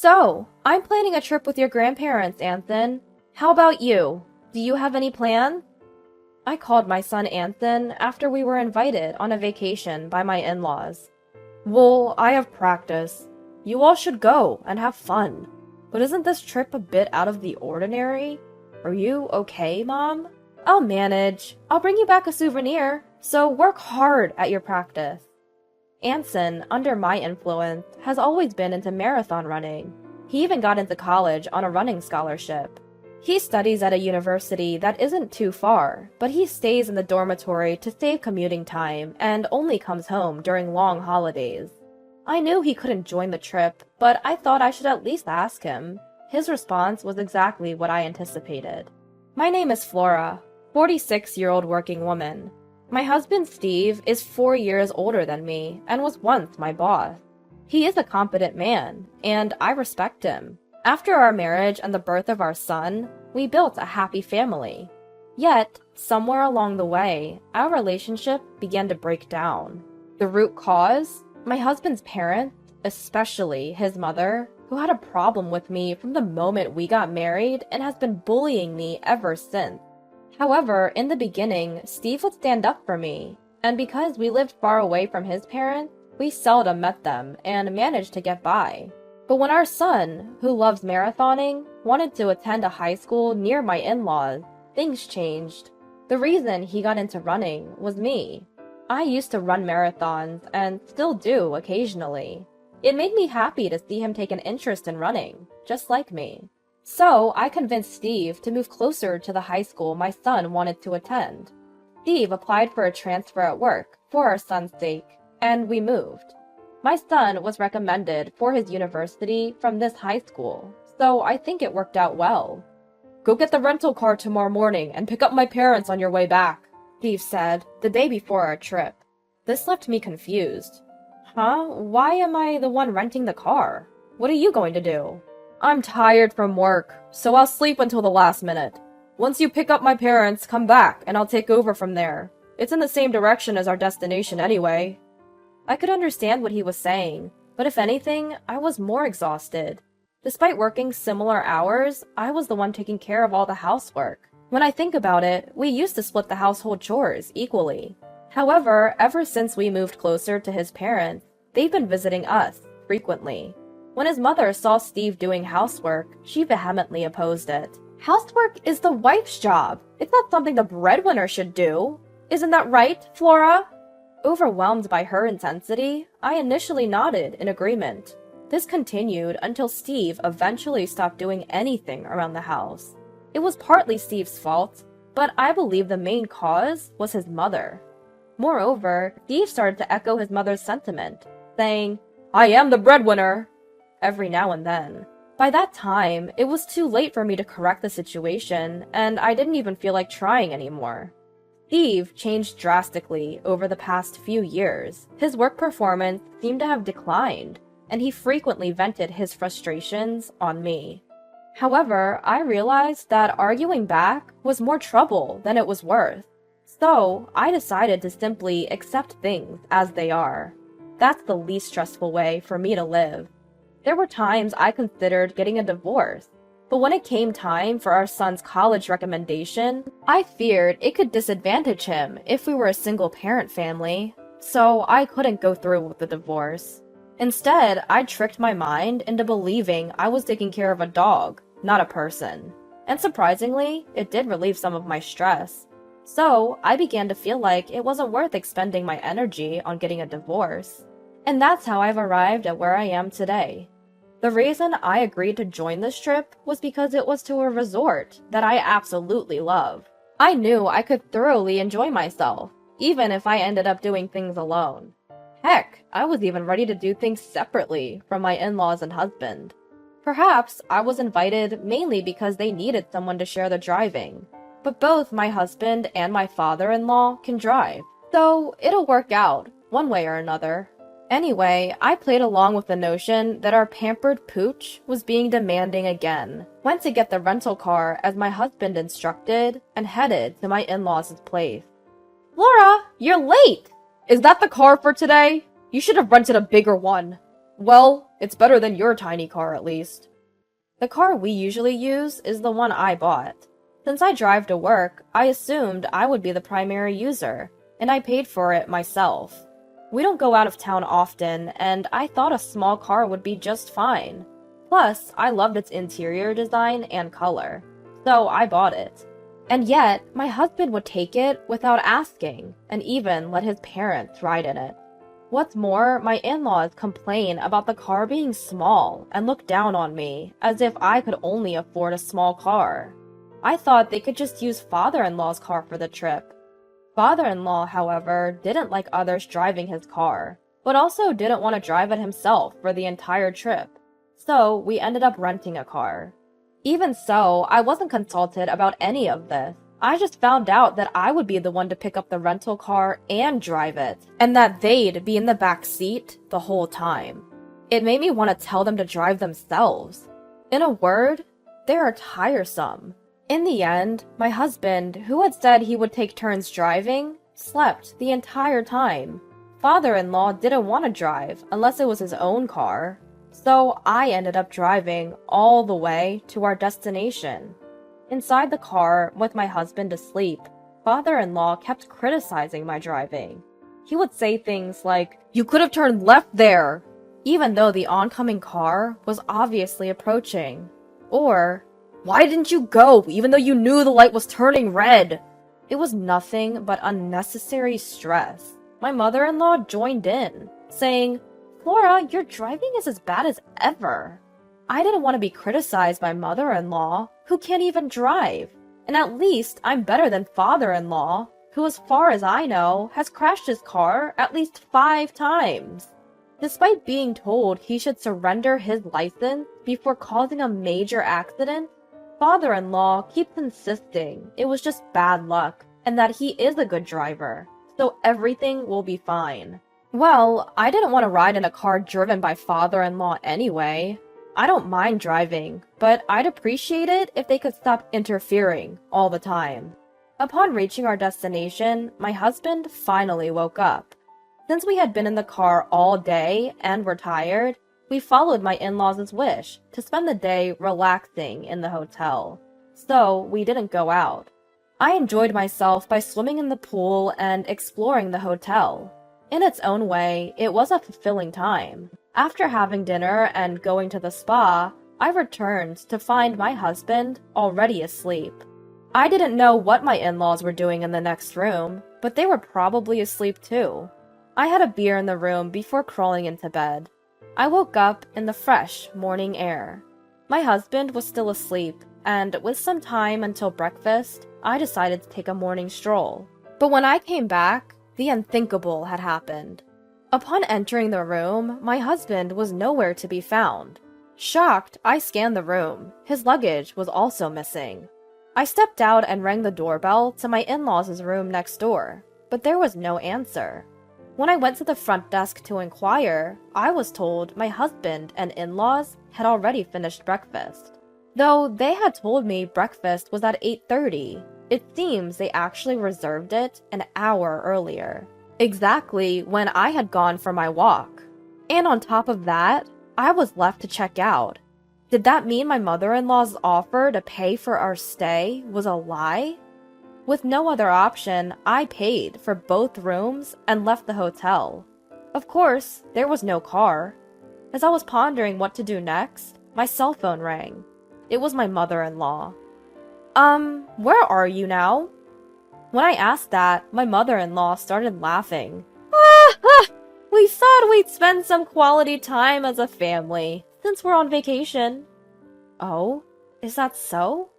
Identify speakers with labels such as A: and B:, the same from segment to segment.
A: So, I'm planning a trip with your grandparents, Anthony. How about you? Do you have any plans? I called my son Anthony after we were invited on a vacation by my in-laws. Well, I have practice. You all should go and have fun. But isn't this trip a bit out of the ordinary? Are you okay, Mom? I'll manage. I'll bring you back a souvenir, so work hard at your practice. Anson, under my influence, has always been into marathon running. He even got into college on a running scholarship. He studies at a university that isn't too far, but he stays in the dormitory to save commuting time and only comes home during long holidays. I knew he couldn't join the trip, but I thought I should at least ask him. His response was exactly what I anticipated. My name is Flora, 46-year-old working woman. My husband Steve is 4 years older than me and was once my boss. He is a competent man, and I respect him. After our marriage and the birth of our son, we built a happy family. Yet, somewhere along the way, our relationship began to break down. The root cause? My husband's parents, especially his mother, who had a problem with me from the moment we got married and has been bullying me ever since. However, in the beginning, Steve would stand up for me, and because we lived far away from his parents, we seldom met them and managed to get by. But when our son, who loves marathoning, wanted to attend a high school near my in-laws, things changed. The reason he got into running was me. I used to run marathons and still do occasionally. It made me happy to see him take an interest in running, just like me. So I convinced Steve to move closer to the high school my son wanted to attend. Steve applied for a transfer at work for our son's sake, and we moved. My son was recommended for his university from this high school, so I think it worked out well. Go get the rental car tomorrow morning and pick up my parents on your way back, Steve said the day before our trip. This left me confused. Huh? Why am I the one renting the car? What are you going to do? I'm tired from work, so I'll sleep until the last minute. Once you pick up my parents, come back and I'll take over from there. It's in the same direction as our destination anyway. I could understand what he was saying, but if anything, I was more exhausted. Despite working similar hours, I was the one taking care of all the housework. When I think about it, we used to split the household chores equally. However, ever since we moved closer to his parents, they've been visiting us frequently. When his mother saw Steve doing housework, she vehemently opposed it. Housework is the wife's job. It's not something the breadwinner should do. Isn't that right, Flora? Overwhelmed by her intensity, I initially nodded in agreement. This continued until Steve eventually stopped doing anything around the house. It was partly Steve's fault, but I believe the main cause was his mother. Moreover, Steve started to echo his mother's sentiment, saying, "I am the breadwinner," every now and then. By that time, it was too late for me to correct the situation, and I didn't even feel like trying anymore. Steve changed drastically over the past few years. His work performance seemed to have declined, and he frequently vented his frustrations on me. However, I realized that arguing back was more trouble than it was worth. So, I decided to simply accept things as they are. That's the least stressful way for me to live. There were times I considered getting a divorce, but when it came time for our son's college recommendation, I feared it could disadvantage him if we were a single-parent family, so I couldn't go through with the divorce. Instead, I tricked my mind into believing I was taking care of a dog, not a person. And surprisingly, it did relieve some of my stress. So, I began to feel like it wasn't worth expending my energy on getting a divorce. And that's how I've arrived at where I am today. The reason I agreed to join this trip was because it was to a resort that I absolutely love. I knew I could thoroughly enjoy myself, even if I ended up doing things alone. Heck, I was even ready to do things separately from my in-laws and husband. Perhaps I was invited mainly because they needed someone to share the driving. But both my husband and my father-in-law can drive, so it'll work out, one way or another. Anyway, I played along with the notion that our pampered pooch was being demanding again, went to get the rental car as my husband instructed, and headed to my in-laws' place. Laura, you're late! Is that the car for today? You should have rented a bigger one. Well, It's better than your tiny car, at least. The car we usually use is the one I bought. Since I drive to work, I assumed I would be the primary user, and I paid for it myself. We don't go out of town often, and I thought a small car would be just fine. Plus, I loved its interior design and color, so I bought it. And yet, my husband would take it without asking, and even let his parents ride in it. What's more, my in-laws complain about the car being small and look down on me, as if I could only afford a small car. I thought they could just use father-in-law's car for the trip. Father-in-law, however, didn't like others driving his car, but also didn't want to drive it himself for the entire trip. So we ended up renting a car. Even so, I wasn't consulted about any of this. I just found out that I would be the one to pick up the rental car and drive it, and that they'd be in the back seat the whole time. It made me want to tell them to drive themselves. In a word, they are tiresome. In the end, my husband, who had said he would take turns driving, slept the entire time. Father-in-law didn't want to drive unless it was his own car, so I ended up driving all the way to our destination. Inside the car, with my husband asleep, father-in-law kept criticizing my driving. He would say things like, "You could have turned left there," even though the oncoming car was obviously approaching. Or, "Why didn't you go, even though you knew the light was turning red?" It was nothing but unnecessary stress. My mother-in-law joined in, saying, "Flora, your driving is as bad as ever." I didn't want to be criticized by mother-in-law, who can't even drive. And at least I'm better than father-in-law, who, as far as I know, has crashed his car at least 5 times. Despite being told he should surrender his license before causing a major accident, father-in-law keeps insisting it was just bad luck and that he is a good driver, so everything will be fine. Well, I didn't want to ride in a car driven by father-in-law anyway. I don't mind driving, but I'd appreciate it if they could stop interfering all the time. Upon reaching our destination, my husband finally woke up. Since we had been in the car all day and were tired, we followed my in-laws' wish to spend the day relaxing in the hotel. So we didn't go out. I enjoyed myself by swimming in the pool and exploring the hotel. In its own way, it was a fulfilling time. After having dinner and going to the spa, I returned to find my husband already asleep. I didn't know what my in-laws were doing in the next room, but they were probably asleep too. I had a beer in the room before crawling into bed. I woke up in the fresh morning air. My husband was still asleep, and with some time until breakfast, I decided to take a morning stroll. But when I came back, the unthinkable had happened. Upon entering the room, my husband was nowhere to be found. Shocked, I scanned the room. His luggage was also missing. I stepped out and rang the doorbell to my in-laws' room next door, but there was no answer. When I went to the front desk to inquire, I was told my husband and in-laws had already finished breakfast. Though they had told me breakfast was at 8:30, it seems they actually reserved it an hour earlier. Exactly when I had gone for my walk. And on top of that, I was left to check out. Did that mean my mother-in-law's offer to pay for our stay was a lie? With no other option, I paid for both rooms and left the hotel. Of course, there was no car. As I was pondering what to do next, my cell phone rang. It was my mother-in-law. Where are you now?" When I asked that, my mother-in-law started laughing. We thought we'd spend some quality time as a family, since we're on vacation." "Oh, is that so?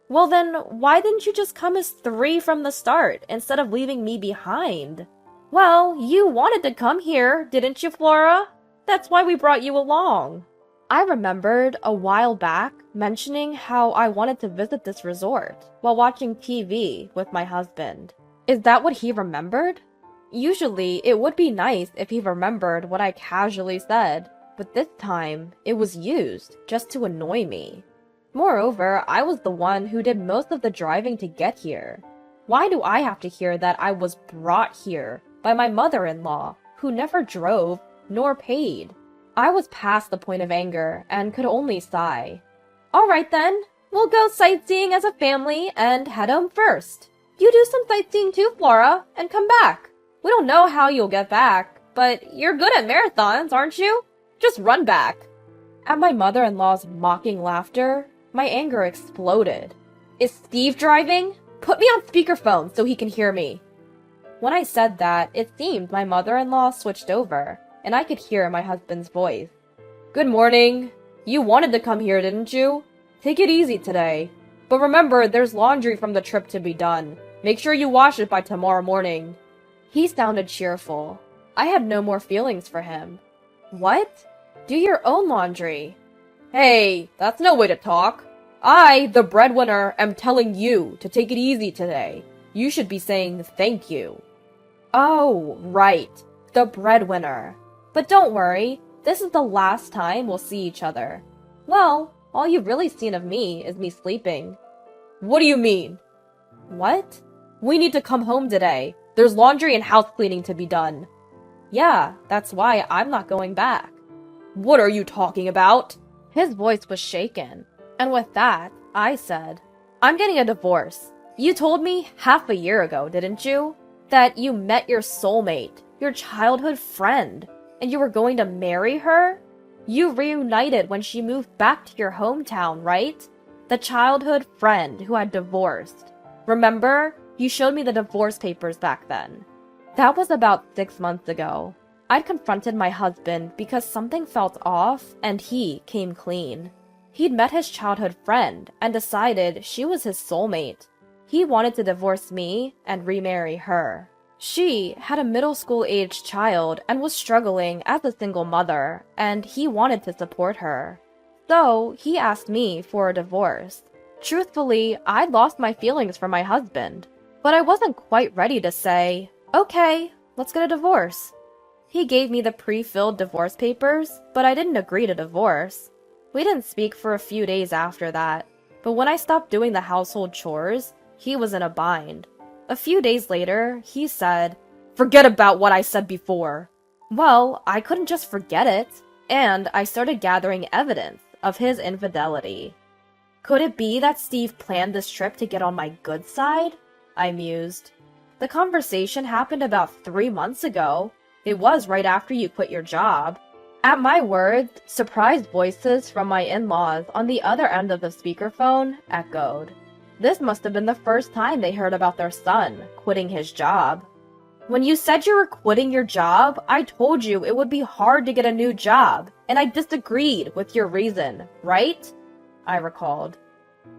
A: Well then, why didn't you just come as 3 from the start, instead of leaving me behind?" "Well, you wanted to come here, didn't you, Flora? That's why we brought you along." I remembered a while back mentioning how I wanted to visit this resort while watching TV with my husband. Is that what he remembered? Usually, it would be nice if he remembered what I casually said, but this time, it was used just to annoy me. Moreover, I was the one who did most of the driving to get here. Why do I have to hear that I was brought here by my mother-in-law, who never drove nor paid? I was past the point of anger and could only sigh. All right then, we'll go sightseeing as a family and head home first. You do some sightseeing too, Flora, and come back. We don't know how you'll get back, but you're good at marathons, aren't you? Just run back. At my mother-in-law's mocking laughter, my anger exploded. Is Steve driving? Put me on speakerphone so he can hear me. When I said that, it seemed my mother-in-law switched over, and I could hear my husband's voice. Good morning. You wanted to come here, didn't you? Take it easy today. But remember, there's laundry from the trip to be done. Make sure you wash it by tomorrow morning. He sounded cheerful. I had no more feelings for him. What? Do your own laundry. Hey, that's no way to talk. I, the breadwinner, am telling you to take it easy today. You should be saying thank you. Oh, right. The breadwinner. But don't worry, this is the last time we'll see each other. Well, all you've really seen of me is me sleeping. What do you mean? What? We need to come home today. There's laundry and house cleaning to be done. Yeah, that's why I'm not going back. What are you talking about? His voice was shaken. And with that, I said, I'm getting a divorce. You told me half a year ago, didn't you? That you met your soulmate, your childhood friend, and you were going to marry her? You reunited when she moved back to your hometown, right? The childhood friend who had divorced. Remember? You showed me the divorce papers back then. That was about 6 months ago. I'd confronted my husband because something felt off and he came clean. He'd met his childhood friend and decided she was his soulmate. He wanted to divorce me and remarry her. She had a middle school-aged child and was struggling as a single mother, and he wanted to support her. So, he asked me for a divorce. Truthfully, I'd lost my feelings for my husband, but I wasn't quite ready to say, okay, let's get a divorce. He gave me the pre-filled divorce papers, but I didn't agree to divorce. We didn't speak for a few days after that, but when I stopped doing the household chores, he was in a bind. A few days later, he said, forget about what I said before. Well, I couldn't just forget it, and I started gathering evidence of his infidelity. Could it be that Steve planned this trip to get on my good side? I mused. The conversation happened about 3 months ago. It was right after you quit your job. At my words, surprised voices from my in-laws on the other end of the speakerphone echoed. This must have been the first time they heard about their son quitting his job. When you said you were quitting your job, I told you it would be hard to get a new job, and I disagreed with your reason, right? I recalled.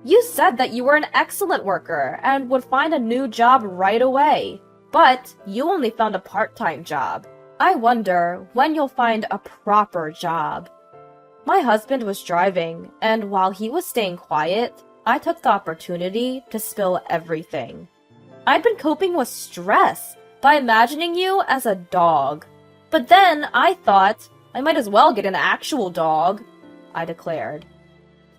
A: You said that you were an excellent worker and would find a new job right away, but you only found a part-time job. I wonder when you'll find a proper job. My husband was driving, and while he was staying quiet, I took the opportunity to spill everything. I'd been coping with stress by imagining you as a dog. But then I thought I might as well get an actual dog, I declared.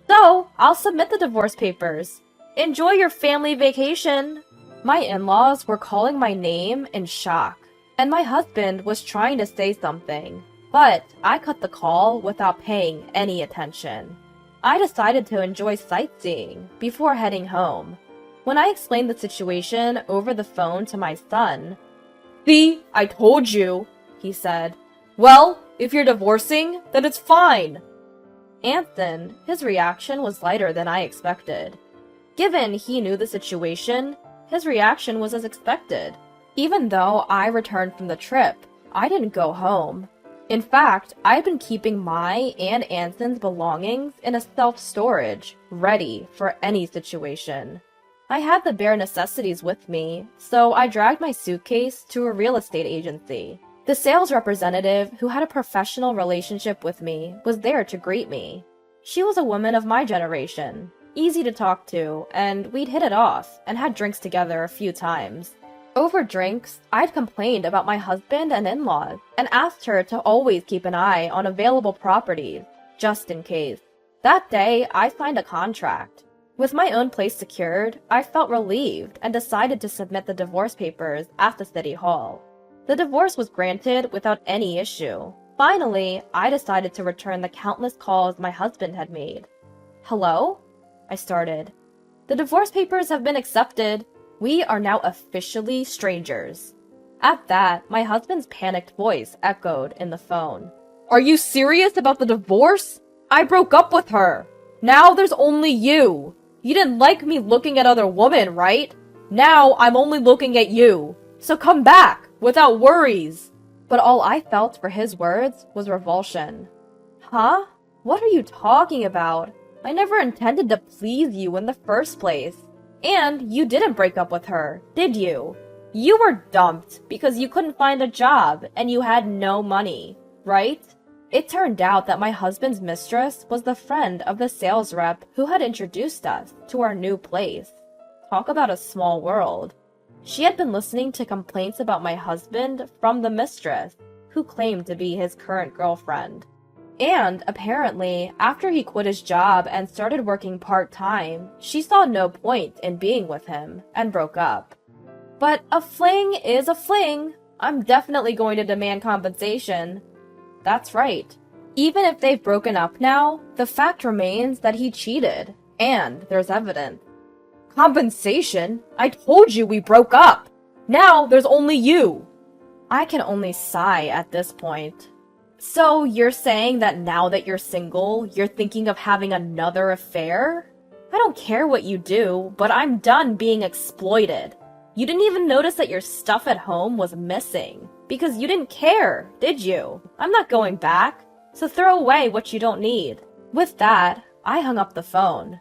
A: So, I'll submit the divorce papers. Enjoy your family vacation. My in-laws were calling my name in shock, and my husband was trying to say something, but I cut the call without paying any attention. I decided to enjoy sightseeing before heading home. When I explained the situation over the phone to my son, "See, I told you," he said. "Well, if you're divorcing, then it's fine." Anson, his reaction was lighter than I expected. Given he knew the situation, his reaction was as expected. Even though I returned from the trip, I didn't go home. In fact, I'd been keeping my and Anson's belongings in a self-storage, ready for any situation. I had the bare necessities with me, so I dragged my suitcase to a real estate agency. The sales representative, who had a professional relationship with me, was there to greet me. She was a woman of my generation, easy to talk to, and we'd hit it off and had drinks together a few times. Over drinks, I'd complained about my husband and in-laws and asked her to always keep an eye on available properties, just in case. That day, I signed a contract. With my own place secured, I felt relieved and decided to submit the divorce papers at the city hall. The divorce was granted without any issue. Finally, I decided to return the countless calls my husband had made. "Hello?" I started. "The divorce papers have been accepted. We are now officially strangers." At that, my husband's panicked voice echoed in the phone. "Are you serious about the divorce? I broke up with her. Now there's only you. You didn't like me looking at other women, right? Now I'm only looking at you. So come back, without worries." But all I felt for his words was revulsion. "Huh? What are you talking about? I never intended to please you in the first place. And you didn't break up with her, did you? You were dumped because you couldn't find a job and you had no money, right?" It turned out that my husband's mistress was the friend of the sales rep who had introduced us to our new place. Talk about a small world. She had been listening to complaints about my husband from the mistress, who claimed to be his current girlfriend. And apparently, after he quit his job and started working part-time, she saw no point in being with him and broke up. But a fling is a fling. I'm definitely going to demand compensation. That's right. Even if they've broken up now, the fact remains that he cheated, and there's evidence. "Compensation? I told you we broke up! Now there's only you!" I can only sigh at this point. "So you're saying that now that you're single, you're thinking of having another affair? I don't care what you do, but I'm done being exploited. You didn't even notice that your stuff at home was missing, because you didn't care, did you? I'm not going back, so throw away what you don't need." With that, I hung up the phone.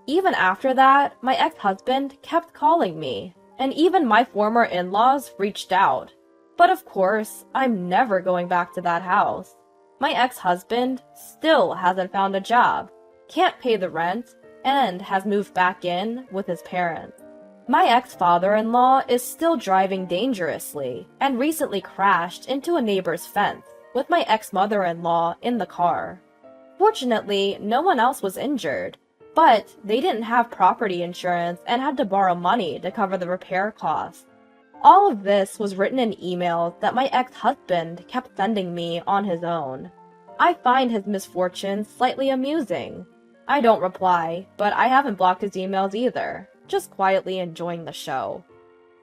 A: Even after that, my ex-husband kept calling me, and even my former in-laws reached out. But of course, I'm never going back to that house. My ex-husband still hasn't found a job, can't pay the rent, and has moved back in with his parents. My ex-father-in-law is still driving dangerously and recently crashed into a neighbor's fence with my ex-mother-in-law in the car. Fortunately, no one else was injured, but they didn't have property insurance and had to borrow money to cover the repair costs. All of this was written in emails that my ex-husband kept sending me on his own. I find his misfortunes slightly amusing. I don't reply, but I haven't blocked his emails either, just quietly enjoying the show.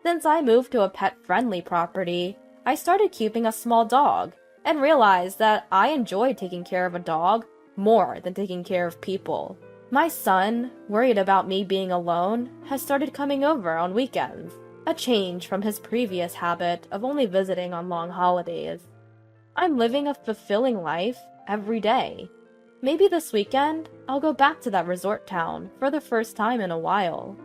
A: Since I moved to a pet-friendly property, I started keeping a small dog, and realized that I enjoyed taking care of a dog more than taking care of people. My son, worried about me being alone, has started coming over on weekends, a change from his previous habit of only visiting on long holidays. I'm living a fulfilling life every day. Maybe this weekend, I'll go back to that resort town for the first time in a while.